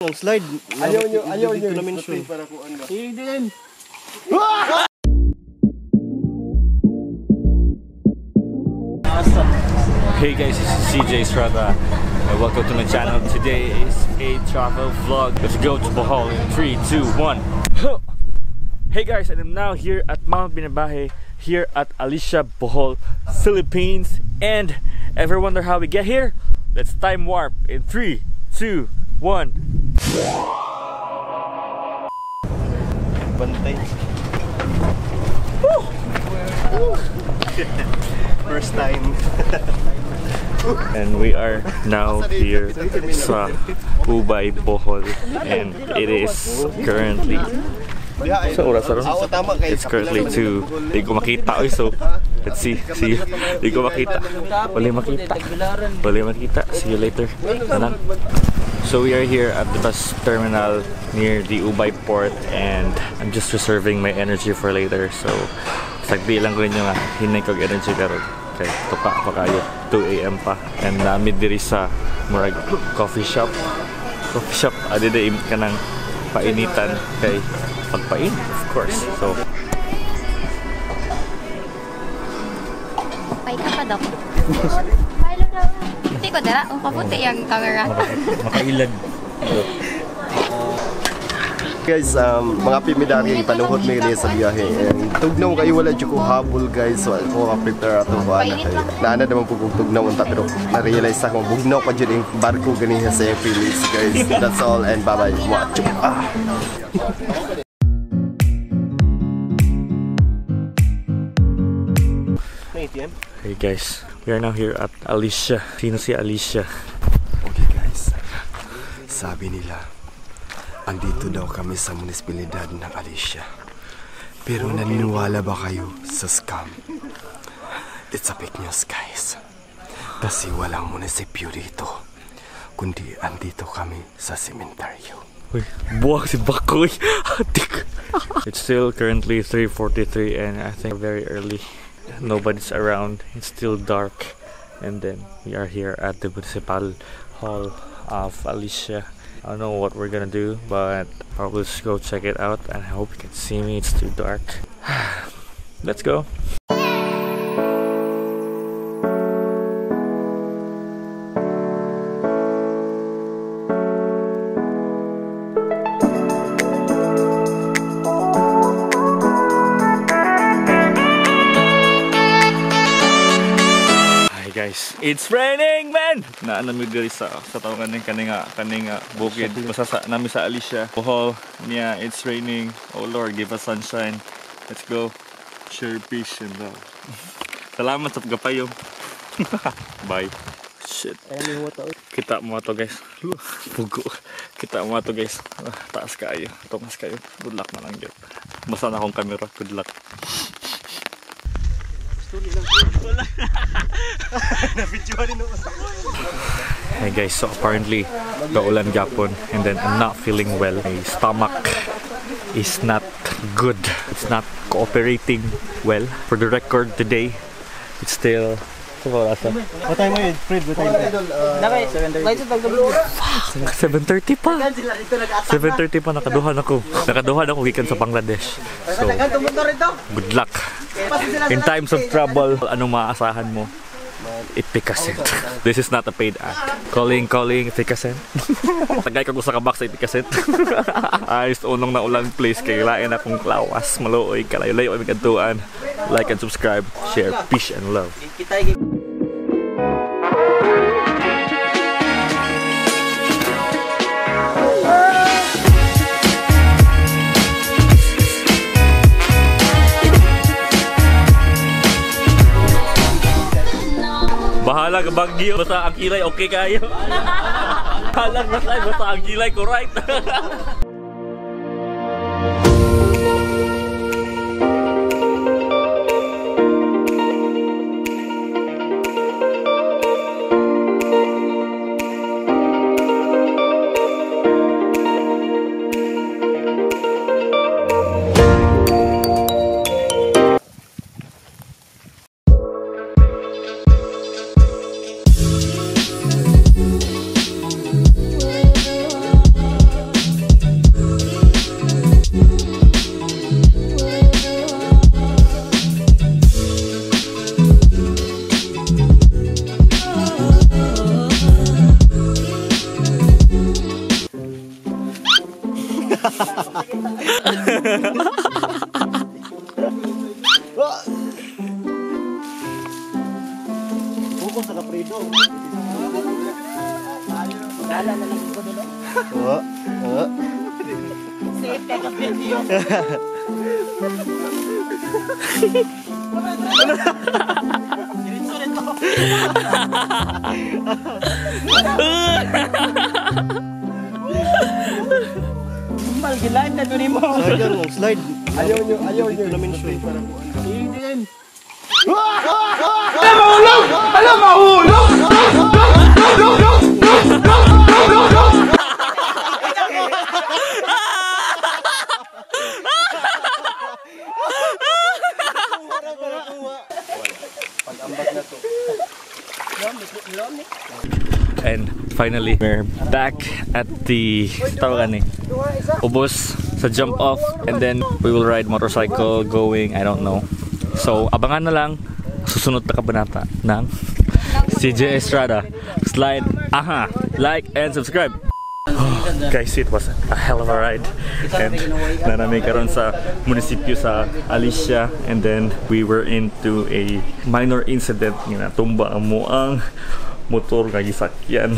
Ang slide. Ayaw nyo. namin show. Hindi. Hey guys, this is CJ Strada and welcome to my channel. Today is a travel vlog. Let's go to Bohol in 3, 2, 1. Hey guys, and I'm now here at Mount Binabaje, here at Alicia, Bohol, Philippines. And ever wonder how we get here? Let's time warp in 3, 2, 1. Bantay. First time. And we are now here sa Ubay, Bohol, and it is currently it's currently 2. Hindi ko makita. So let's see. Hindi ko makita. Wala makita. See you later. Tanang. So we are here at the bus terminal near the Ubay port, and I'm just reserving my energy for later. So sagdi lang ko rin yung hinay kong energy karon. Okay, tuka pa kayo. 2 AM pa. And namid diri sa murag coffee shop. Adida imit ka ng painitan kay pagpain, of course. So pay ka pa daw. Hindi ko dara. Ang kaputi yung camera. Makailad. Guys, mga pimidari, panuhod may rin sa biyahe. And tugnaw kayo, wala dyan ko habol guys. So ako ka-prepare ato ba na kayo. Naana naman po kung tugnaw unta, pero na-realize ako, bugnaw pa dyan yung barko ganihan sa yung Philippines guys. That's all, and bye-bye. Hey guys, we are now here at Alicia. Sino si Alicia? Okay guys, sabi nila, andito daw kami sa municipalidad ng Alicia. Pero naniniwala ba kayo sa scam? It's a fake news guys. Kasi walang munisipyo dito, kundi andito kami sa sementeryo. Uy, buwag si Bakoy. It's still currently 3:43 and I think very early. Nobody's around. It's still dark. And then we are here at the municipal hall of Alicia. I don't know what we're gonna do, but probably just go check it out, and I hope you can see me. It's too dark. Let's go. Guys, it's raining, man! Naanamig diri sa tawagan ng kaninga bukid. Basta namin sa Alicia, Bohol. Yeah, it's raining. Oh Lord, give us sunshine. Let's go. Share peace and love. Salamat sa pagpayo. Bye. Shit. Kita mo to guys. Pugo. Kita mo to guys. Taas kayo. Tungas kayo. Good luck na lang yun. Basta na akong camera. Good luck. Hey guys, so apparently gaulan gapon, and then I'm not feeling well. My stomach is not good. It's not cooperating well. For the record today, it's still 7:30 pa. 7:30 pa nakaduhan ako gikan sa Bangladesh. So good luck. In times of trouble, anong maaasahan mo? Ipikaset. This is not a paid act. Calling, Ipikaset. Tagay ka ko sa kabak sa Ipikaset. Ayos unong na ulan place kay lain akong lawas, maluoy, kalayo-layo ay magkantuan. Like and subscribe, share, peace and love. Bahala ka bagyo, basta ang kilay okay kayo. Bahala ka basta ang kilay ko right. Buko sa kaprido. Dala na lang ko dito. Safe ka video. Malgilan na to ni mo. Slide. Ayaw nyo namin show para mo. Hindi. Alam mahulog! And finally, we're back at the Ubos sa jump off, and then we will ride motorcycle going, I don't know. So abangan na lang susunod na kabanata ng CJ Estrada. Slide, like and subscribe. Guys, it was a hell of a ride, and nanamay karon sa munisipyo sa Alicia, and then we were into a minor incident nga tumba mo ang motor nga gisakyan.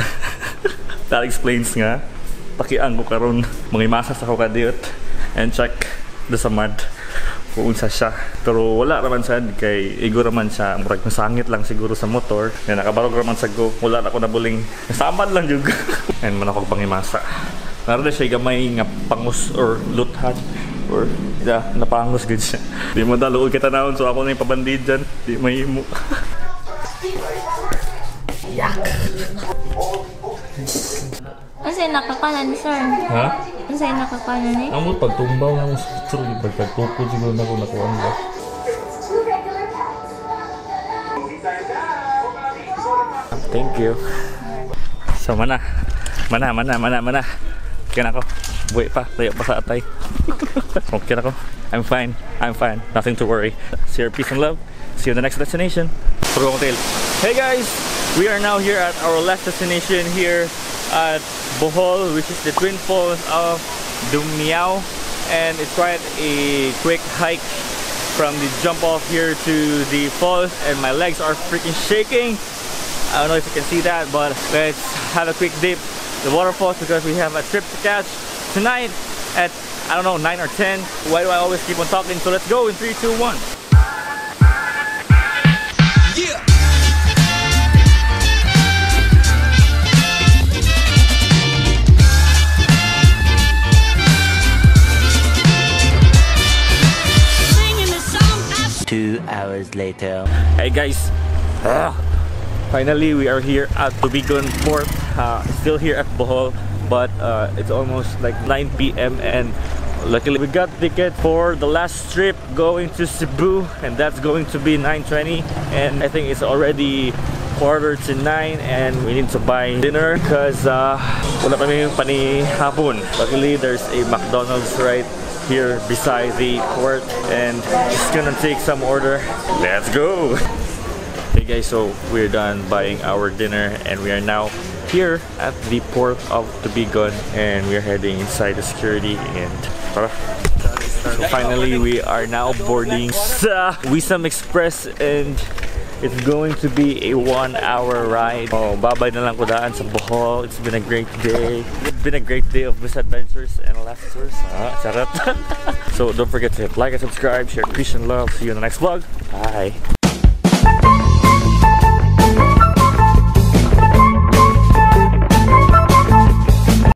That explains nga pakiang ko karon mga masas ako kadiyot and check do sa mud kung unsa siya, pero wala raman siya kay igo raman siya murag masangit lang siguro sa motor nga nakabarog raman sa go, wala na ko nabuling nasamad lang jud. And man ako pangimasa naroon siya gamay nga pangus or luthan or napangos gud siya, di mo daluod kita naon, so ako na yung pabandid dyan, di mahimo. Yak. Kasi nakakanan, sir. Ha? Kasi nakakanan eh. Amo pagtumbaw ng structure, pagtukod siguro na ko nakuha ba. Thank you. So mana. Kaya na ako. Buhay pa, tayo pa sa atay. Okay na ako. I'm fine. Nothing to worry. See you, peace and love. See you in the next destination. Hey guys, we are now here at our last destination here at Bohol, which is the Twin Falls of Dimiao, and it's quite a quick hike from the jump off here to the falls, and my legs are freaking shaking. I don't know if you can see that, but let's have a quick dip the waterfalls because we have a trip to catch tonight at, I don't know, 9 or 10. Why do I always keep on talking? So let's go in 3, 2, 1. Yeah. Hours later. Hey guys, finally we are here at Tubigon Port. Still here at Bohol, but it's almost like 9 p.m. and luckily we got ticket for the last trip going to Cebu, and that's going to be 9:20, and I think it's already 8:45 and we need to buy dinner because wala kami yung panihapon. Luckily there's a McDonald's right here beside the port, and just gonna take some order. Let's go. Hey guys, so we're done buying our dinner and we are now here at the port of Tubigon, and we're heading inside the security, and so finally we are now boarding sa Weesam Express, and it's going to be a 1-hour ride. Oh, babay na lang ko daan sa Bohol. It's been a great day. It's been a great day of misadventures and laughter. Charot. So don't forget to hit like and subscribe, share, peace and love. See you in the next vlog. Bye.